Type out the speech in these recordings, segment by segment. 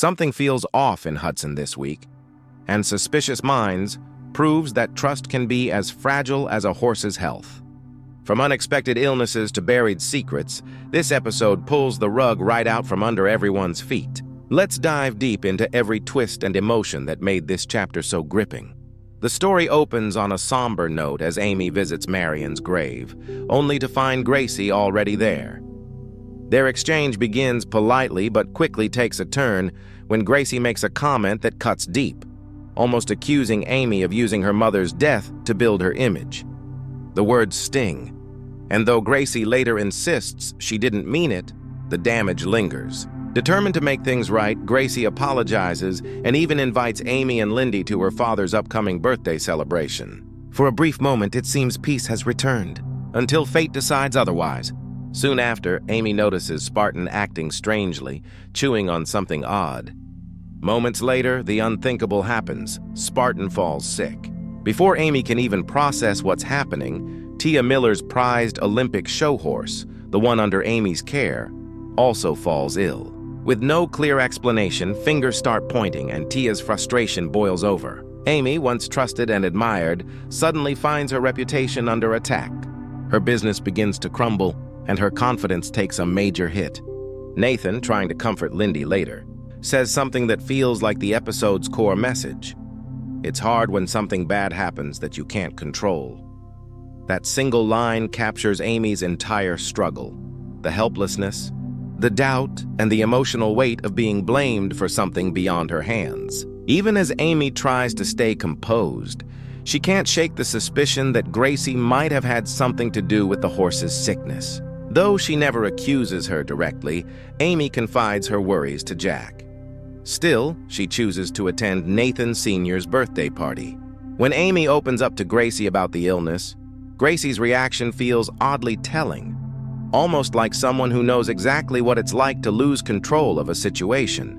Something feels off in Hudson this week, and Suspicious Minds proves that trust can be as fragile as a horse's health. From unexpected illnesses to buried secrets, this episode pulls the rug right out from under everyone's feet. Let's dive deep into every twist and emotion that made this chapter so gripping. The story opens on a somber note as Amy visits Marion's grave, only to find Gracie already there. Their exchange begins politely but quickly takes a turn when Gracie makes a comment that cuts deep, almost accusing Amy of using her mother's death to build her image. The words sting, and though Gracie later insists she didn't mean it, the damage lingers. Determined to make things right, Gracie apologizes and even invites Amy and Lindy to her father's upcoming birthday celebration. For a brief moment, it seems peace has returned, until fate decides otherwise. Soon after, Amy notices Spartan acting strangely, chewing on something odd. Moments later, the unthinkable happens. Spartan falls sick. Before Amy can even process what's happening, Tia Miller's prized Olympic show horse, the one under Amy's care, also falls ill. With no clear explanation, fingers start pointing and Tia's frustration boils over. Amy, once trusted and admired, suddenly finds her reputation under attack. Her business begins to crumble, and her confidence takes a major hit. Nathan, trying to comfort Lindy later, says something that feels like the episode's core message. It's hard when something bad happens that you can't control. That single line captures Amy's entire struggle. The helplessness, the doubt, and the emotional weight of being blamed for something beyond her hands. Even as Amy tries to stay composed, she can't shake the suspicion that Gracie might have had something to do with the horse's sickness. Though she never accuses her directly, Amy confides her worries to Jack. Still, she chooses to attend Nathan Sr.'s birthday party. When Amy opens up to Gracie about the illness, Gracie's reaction feels oddly telling, almost like someone who knows exactly what it's like to lose control of a situation.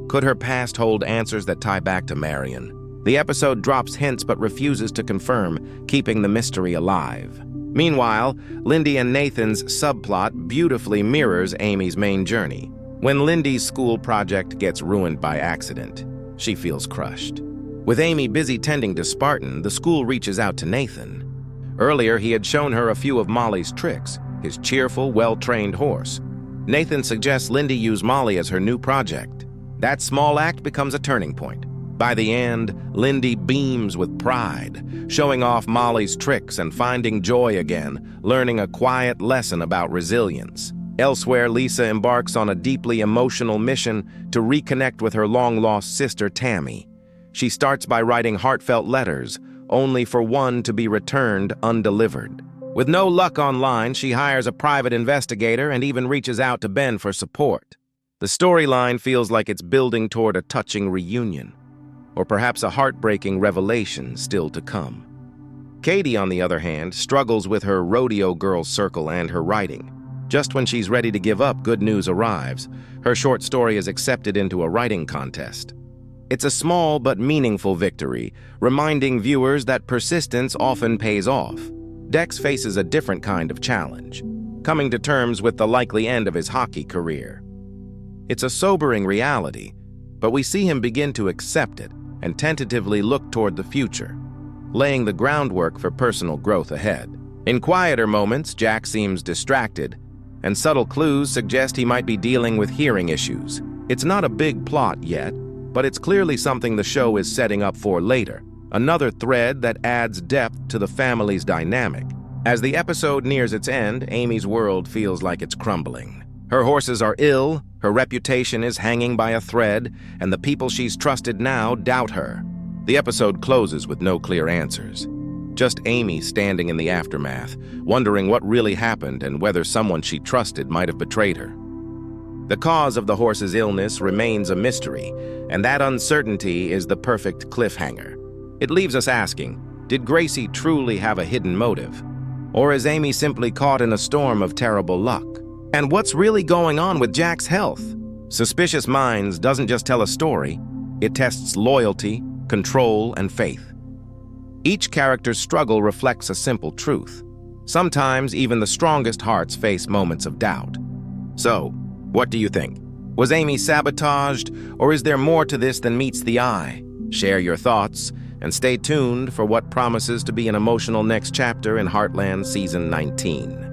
Could her past hold answers that tie back to Marion? The episode drops hints but refuses to confirm, keeping the mystery alive. Meanwhile, Lindy and Nathan's subplot beautifully mirrors Amy's main journey. When Lindy's school project gets ruined by accident, she feels crushed. With Amy busy tending to Spartan, the school reaches out to Nathan. Earlier, he had shown her a few of Molly's tricks, his cheerful, well-trained horse. Nathan suggests Lindy use Molly as her new project. That small act becomes a turning point. By the end, Lindy beams with pride, showing off Molly's tricks and finding joy again, learning a quiet lesson about resilience. Elsewhere, Lisa embarks on a deeply emotional mission to reconnect with her long-lost sister, Tammy. She starts by writing heartfelt letters, only for one to be returned undelivered. With no luck online, she hires a private investigator and even reaches out to Ben for support. The storyline feels like it's building toward a touching reunion, or perhaps a heartbreaking revelation still to come. Katie, on the other hand, struggles with her rodeo girl circle and her writing. Just when she's ready to give up, good news arrives. Her short story is accepted into a writing contest. It's a small but meaningful victory, reminding viewers that persistence often pays off. Dex faces a different kind of challenge, coming to terms with the likely end of his hockey career. It's a sobering reality, but we see him begin to accept it and tentatively look toward the future, laying the groundwork for personal growth ahead. In quieter moments, Jack seems distracted, and subtle clues suggest he might be dealing with hearing issues. It's not a big plot yet, but it's clearly something the show is setting up for later, another thread that adds depth to the family's dynamic. As the episode nears its end, Amy's world feels like it's crumbling. Her horses are ill, her reputation is hanging by a thread, and the people she's trusted now doubt her. The episode closes with no clear answers. Just Amy standing in the aftermath, wondering what really happened and whether someone she trusted might have betrayed her. The cause of the horse's illness remains a mystery, and that uncertainty is the perfect cliffhanger. It leaves us asking, did Gracie truly have a hidden motive? Or is Amy simply caught in a storm of terrible luck? And what's really going on with Jack's health? Suspicious Minds doesn't just tell a story, it tests loyalty, control, and faith. Each character's struggle reflects a simple truth. Sometimes even the strongest hearts face moments of doubt. So, what do you think? Was Amy sabotaged, or is there more to this than meets the eye? Share your thoughts, and stay tuned for what promises to be an emotional next chapter in Heartland Season 19.